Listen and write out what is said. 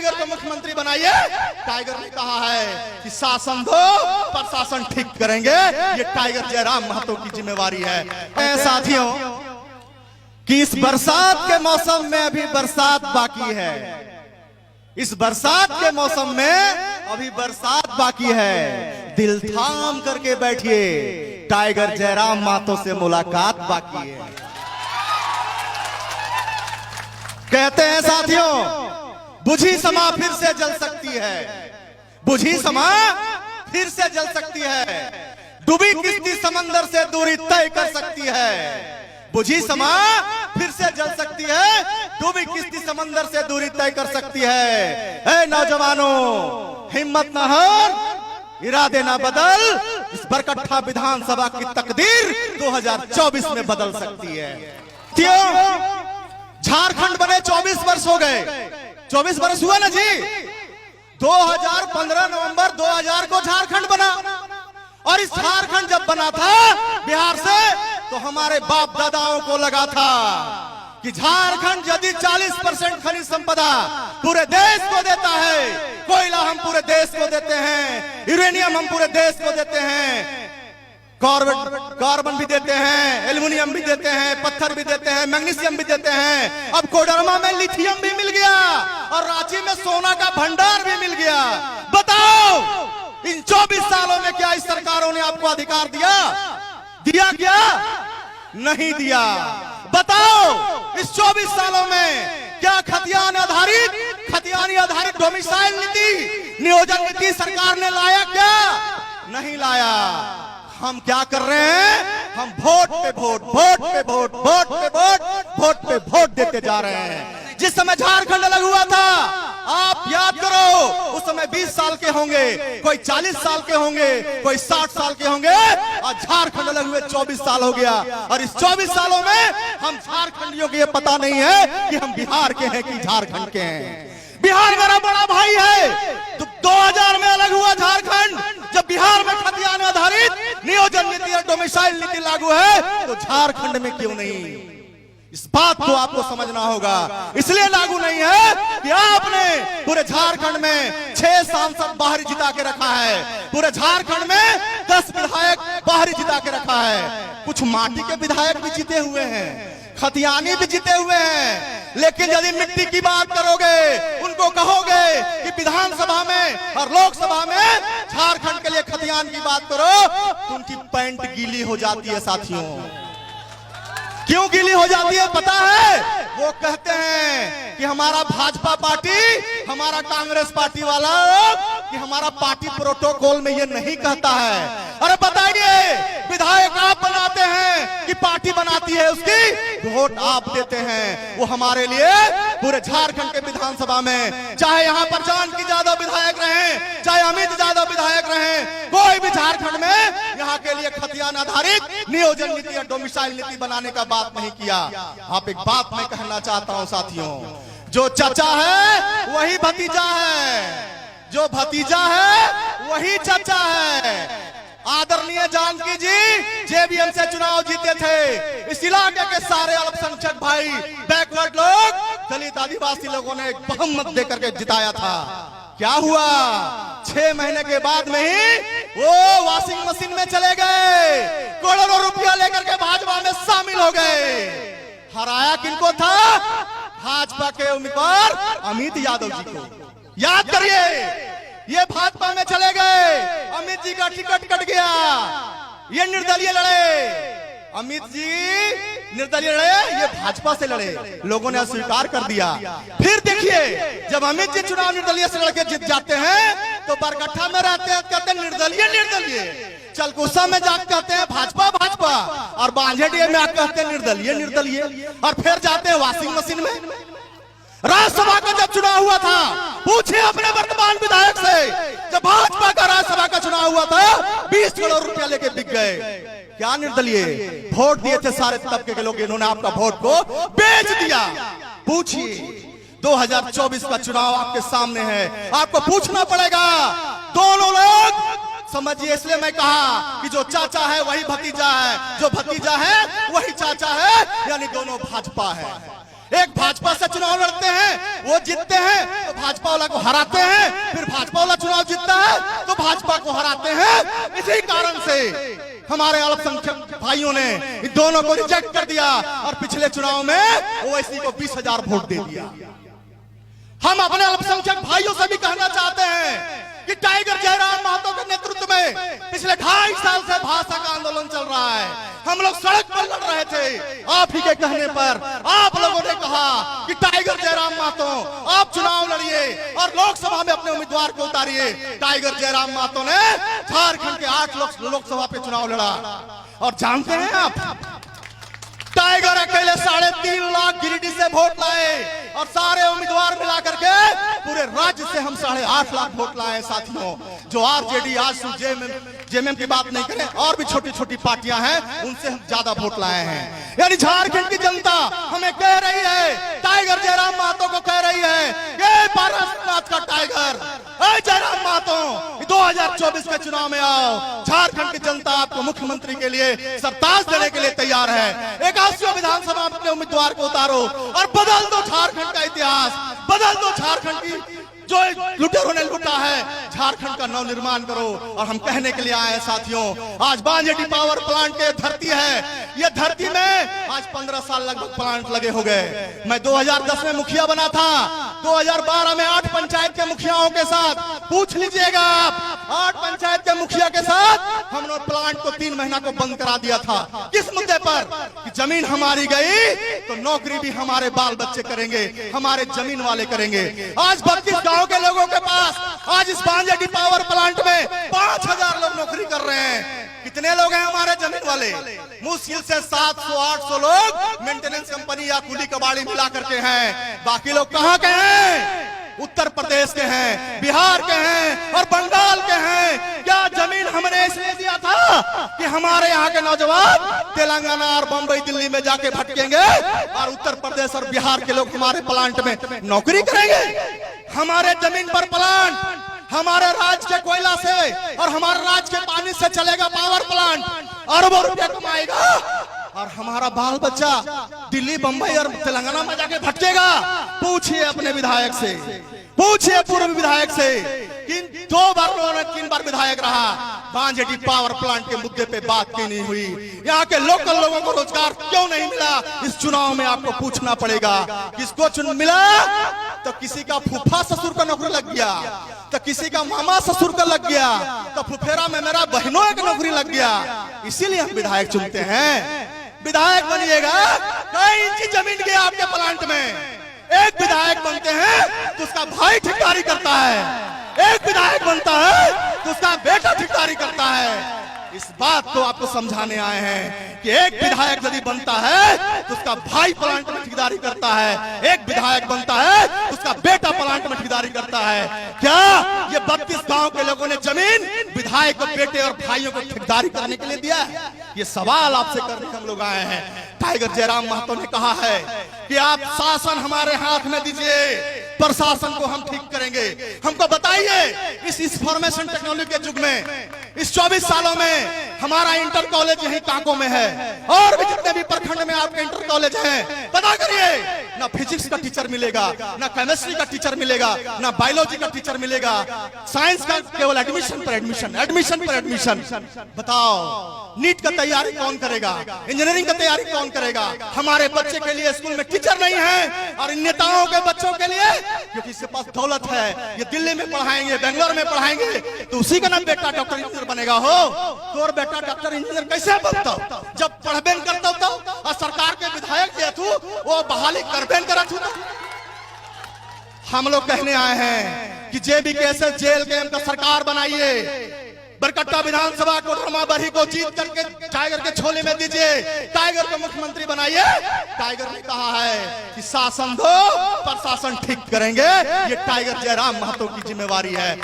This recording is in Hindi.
टाइगर को मुख्यमंत्री बनाइए। टाइगर ने कहा है कि शासन दो, प्रशासन ठीक करेंगे। ये टाइगर जयराम महतो की जिम्मेवारी है। साथियों, कि इस बरसात के मौसम में अभी बरसात बाकी है, इस बरसात के मौसम में अभी बरसात बाकी है। दिल थाम करके बैठिए, टाइगर जयराम महतो से मुलाकात बाकी है। कहते हैं साथियों, बुझी समा फिर से जल सकती है, बुझी समा फिर से जल सकती है, डूबी किश्ती समंदर से दूरी तय कर सकती है। बुझी समा फिर से जल सकती है, डूबी किश्ती समंदर से दूरी तय कर सकती है। ऐ नौजवानों, हिम्मत न हार, इरादे ना बदल, इस बरकट्ठा विधानसभा की तकदीर 2024 में बदल सकती है। झारखंड बने 24 वर्ष हो गए, 24 वर्ष हुआ ना जी। 2015 नवंबर 2000 को झारखंड बना, और इस झारखंड जब बना था बिहार से, तो हमारे बाप दादाओं को लगा था कि झारखंड यदि 40% खनिज संपदा पूरे देश को देता है, कोयला हम पूरे देश को देते हैं, यूरेनियम हम पूरे देश को देते हैं, कार्बन भी देते हैं, एल्युमिनियम भी देते हैं, पत्थर भी देते हैं, मैग्नीशियम भी देते हैं, अब कोडरमा में लिथियम भी मिल गया और रांची में सोना का भंडार भी मिल गया। बताओ, इन 24 सालों में क्या इस सरकारों ने आपको अधिकार दिया? दिया क्या? नहीं दिया। बताओ, इस 24 सालों में क्या खतियान आधारित डोमिसाइल नीति, नियोजन नीति सरकार ने लाया क्या? नहीं लाया। हम क्या कर रहे हैं? हम वोट पे वोट, वोट पे वोट, वोट पे वोट, वोट पे वोट देते जा रहे हैं। जिस समय झारखंड अलग हुआ था, आप याद करो, उस समय 20 साल के होंगे, कोई 40 साल के होंगे, कोई 60 साल के होंगे, और झारखंड अलग हुए 24 साल हो गया। और इस 24 सालों में हम झारखंडियों को ये पता नहीं है कि हम बिहार के हैं कि झारखंड के हैं। बिहार मेरा बड़ा भाई है। तो 2000 में अलग हुआ झारखंड, जब बिहार में खतियान आधारित नियोजन नीति और डोमिसाइल नीति लागू है, तो झारखंड में क्यों नहीं? इस बात को आपको समझना होगा। इसलिए लागू नहीं है कि आपने पूरे झारखंड में 6 सांसद बाहरी जिता के रखा है, पूरे झारखंड में 10 विधायक बाहरी जिता के रखा है। कुछ माटी के विधायक भी जीते हुए हैं, खतियानी भी जीते हुए हैं, लेकिन यदि मिट्टी की बात करोगे, उनको कहोगे कि विधानसभा में और लोकसभा में झारखंड के लिए खतियान की बात करो, तो उनकी पैंट गीली हो जाती है। साथियों, क्यों गीली हो जाती है पता है? वो कहते हैं कि हमारा भाजपा पार्टी, हमारा कांग्रेस पार्टी वाला कि हमारा पार्टी प्रोटोकॉल में ये नहीं कहता है। अरे बताइए, विधायक आप बनाते हैं कि पार्टी बनाती है? उसकी वोट आप देते हैं। वो हमारे लिए पूरे झारखंड के विधानसभा में, चाहे यहाँ पर जानकी यादव विधायक रहे, चाहे अमित यादव विधायक रहे, कोई भी झारखंड में यहाँ के लिए खतियान आधारित नियोजन नीति और डोमिसाइल नीति बनाने का बात नहीं किया। आप एक बात मैं कहना चाहता हूँ साथियों, जो चाचा है वही भतीजा है, जो भतीजा है वही चाचा है। आदरणीय जानकी जी जेबीएम से चुनाव जीते थे। इस इलाके के सारे अल्पसंख्यक भाई, बैकवर्ड लोग, दलित आदिवासी लोगों ने एक बहुमत देकर के जिताया था। क्या हुआ? 6 महीने के बाद में ही वो वॉशिंग मशीन में चले गए, करोड़ों रुपया लेकर के भाजपा में शामिल हो गए। हराया किनको था? भाजपा के उम्मीदवार अमित यादव जी को। याद करिए, ये भाजपा में चले गए, अमित जी का टिकट कट गया, ये निर्दलीय लड़े। अमित जी निर्दलीय लड़े, ये भाजपा से लड़े, लोगों ने अस्वीकार कर दिया। फिर देखिए, जब अमित जी चुनाव निर्दलीय से लड़के जीत जाते हैं, तो बरकट्ठा में रहते हैं, कहते हैं निर्दलीय निर्दलीय, चलकुसा में जाकर कहते हैं भाजपा भाजपा, और बांझेडिया में आकर कहते हैं निर्दलीय निर्दलीय, और फिर जाते हैं वॉशिंग मशीन में। राज्यसभा का जब चुनाव हुआ था, पूछे अपने वर्तमान विधायक से, जब भाजपा का राज्यसभा का चुनाव हुआ था, 20 करोड़ रुपया लेके बिक गए। क्या निर्दलीय? वोट दिए थे सारे तबके के लोग, इन्होंने आपका वोट को बेच दिया। पूछिए, 2024 का चुनाव आपके सामने है, आपको पूछना पड़ेगा। दोनों लोग समझिए, इसलिए मैं कहा कि जो चाचा है वही भतीजा है, जो भतीजा है वही चाचा है, यानी दोनों भाजपा है। एक भाजपा से चुनाव लड़ते हैं, वो जीतते हैं तो भाजपा वाला को हराते हैं, फिर भाजपा वाला चुनाव जीतता है तो भाजपा को हराते हैं। इसी कारण से हमारे अल्पसंख्यक भाइयों ने इन दोनों को रिजेक्ट कर दिया और पिछले चुनाव में ओवैसी को 20,000 वोट दे दिया। हम अपने अल्पसंख्यक भाइयों से भी कहना चाहते हैं कि टाइगर जयराम महतो के नेतृत्व में पिछले 2.5 साल से भाषा का आंदोलन चल रहा है। हम लोग सड़क पर लड़ रहे थे, आप ही के कहने पर आप लोगों ने कहा कि टाइगर जयराम महतो आप चुनाव लड़िए और लोकसभा में अपने उम्मीदवार को उतारिए। टाइगर जयराम महतो ने झारखंड के 8 लोकसभा पे चुनाव लड़ा। और जानते हैं आप, टाइगर अकेले 3.5 लाख गिरिडीह से वोट लाए और सारे उम्मीदवार मिला करके पूरे राज्य से हम 8.5 लाख वोट लाए साथियों। जो आरजेडी, आजसू, जेएमएम की बात नहीं करें, और भी छोटी छोटी पार्टियां हैं, उनसे हम ज्यादा वोट लाए हैं। यानी झारखंड की जनता हमें कह रही है, टाइगर जयराम महतो को कह रही है, ये पारसनाथ का टाइगर, जयराम महतो 2024 के चुनाव में आओ। झारखंड की जनता आपको मुख्यमंत्री के लिए सरताज देने के लिए तैयार है। 81 विधानसभा में अपने उम्मीदवार को उतारो और बदल दो झारखंड का इतिहास, बदल दो झारखंड की जो लुटेरों ने लूटा है, झारखंड का नवनिर्माण करो। और हम कहने के लिए आए हैं साथियों, आज बांजेटी पावर प्लांट के धरती है, ये धरती में आज 15 साल लगभग प्लांट लगे हो गए। मैं 2010 में मुखिया बना था, 2012 में 8 पंचायत के मुखियाओं के साथ पूछ लीजिएगा आप, 8 पंचायत के मुखिया के साथ हमने प्लांट को 3 महीना को बंद करा दिया था। किस मुद्दे पर? कि जमीन हमारी गई तो नौकरी भी हमारे बाल बच्चे करेंगे, हमारे जमीन वाले करेंगे। आज 32 गांव के लोगों के पास आज इस बांजेटी पावर प्लांट में 5,000 लोग नौकरी कर रहे हैं। कितने लोग हैं हमारे जमीन वाले? मुश्किल से 700-800 लोग मेंटेनेंस कंपनी या कुली कबाड़ी मिला करके हैं। बाकी लोग कहां के हैं? उत्तर प्रदेश के हैं, बिहार के हैं और बंगाल के हैं। क्या जमीन हमने इसलिए दिया था कि हमारे यहाँ के नौजवान तेलंगाना और बंबई, दिल्ली में जाके भटकेंगे और उत्तर प्रदेश और बिहार के लोग हमारे प्लांट में नौकरी करेंगे? हमारे जमीन पर प्लांट, हमारे राज्य के कोयला से और हमारे राज्य के पानी से चलेगा पावर प्लांट, अरबों रुपया कमाएगा और हमारा बाल बच्चा दिल्ली, बंबई और तेलंगाना में जाके भटकेगा। पूछिए अपने विधायक से, पूछिए पूर्व विधायक से, कि 2 बार उन्होंने 3 बार विधायक रहा, बांजेटी पावर प्लांट के मुद्दे पे बात क्यों नहीं हुई? यहाँ के लोकल लोगों को रोजगार क्यों नहीं मिला? इस चुनाव में आपको पूछना पड़ेगा। किसको चुन मिला? तो किसी का फूफा ससुर का नौकरी लग गया, तो किसी का मामा ससुर का लग गया, तो फुफेरा में मेरा बहनों की नौकरी लग गया। इसीलिए हम विधायक चुनते हैं। विधायक बनिएगा, कई इंची जमीन गया आपके प्लांट में, एक विधायक बनते हैं तो उसका भाई ठेकेदारी करता है, एक विधायक बनता है तो उसका बेटा ठेकेदारी करता है। इस बात को आपको समझाने आए हैं कि एक विधायक यदि बनता है तो उसका भाई प्लांट में ठेकेदारी करता है, एक विधायक बनता है तो उसका बेटा प्लांट में ठेकेदारी करता है। क्या ये 32 गांव के लोगों ने जमीन विधायक को बेटे और भाइयों को ठेकेदारी करने के लिए दिया है? ये सवाल आपसे करने हम लोग आए हैं। टाइगर जयराम महतो ने कहा है कि आप शासन हमारे हाथ में दीजिए, प्रशासन को हम ठीक करेंगे। हमको बताइए, इस इंफॉर्मेशन टेक्नोलॉजी के युग में, इस 24 सालों में हमारा इंटर कॉलेज यही कांको में है, और भी जितने भी प्रखंड में आपके इंटर कॉलेज हैं, पता करिए, ना फिजिक्स का टीचर मिलेगा, ना केमिस्ट्री का टीचर मिलेगा, ना बायोलॉजी का टीचर मिलेगा। साइंस का केवल एडमिशन पर एडमिशन, एडमिशन पर एडमिशन। बताओ, नीट का तैयारी कौन करेगा? इंजीनियरिंग का तैयारी कौन करेगा? हमारे बच्चे के लिए स्कूल में टीचर नहीं है, और इन नेताओं के बच्चों के लिए, क्योंकि इसके पास दौलत है, ये दिल्ली में पढ़ाएंगे, बेंगलोर में पढ़ाएंगे, तो उसी का नाम बेटा डॉक्टर इंजीनियर बनेगा। हो तो और बेटा डॉक्टर इंजीनियर कैसे बनता? जब पढ़बे करता होता और सरकार के विधायक दिया थू, वो बहाली करबे करत हूं। हम लोग कहने आए हैं कि जेबी कैसे जेल के का सरकार बनाइए, बरकट्टा विधानसभा को धर्मा बरही को जीत करके टाइगर के छोले में दीजिए, टाइगर को मुख्यमंत्री बनाइए। टाइगर ने कहा है कि शासन दो, प्रशासन ठीक करेंगे। ये टाइगर जयराम महतो की जिम्मेवारी है।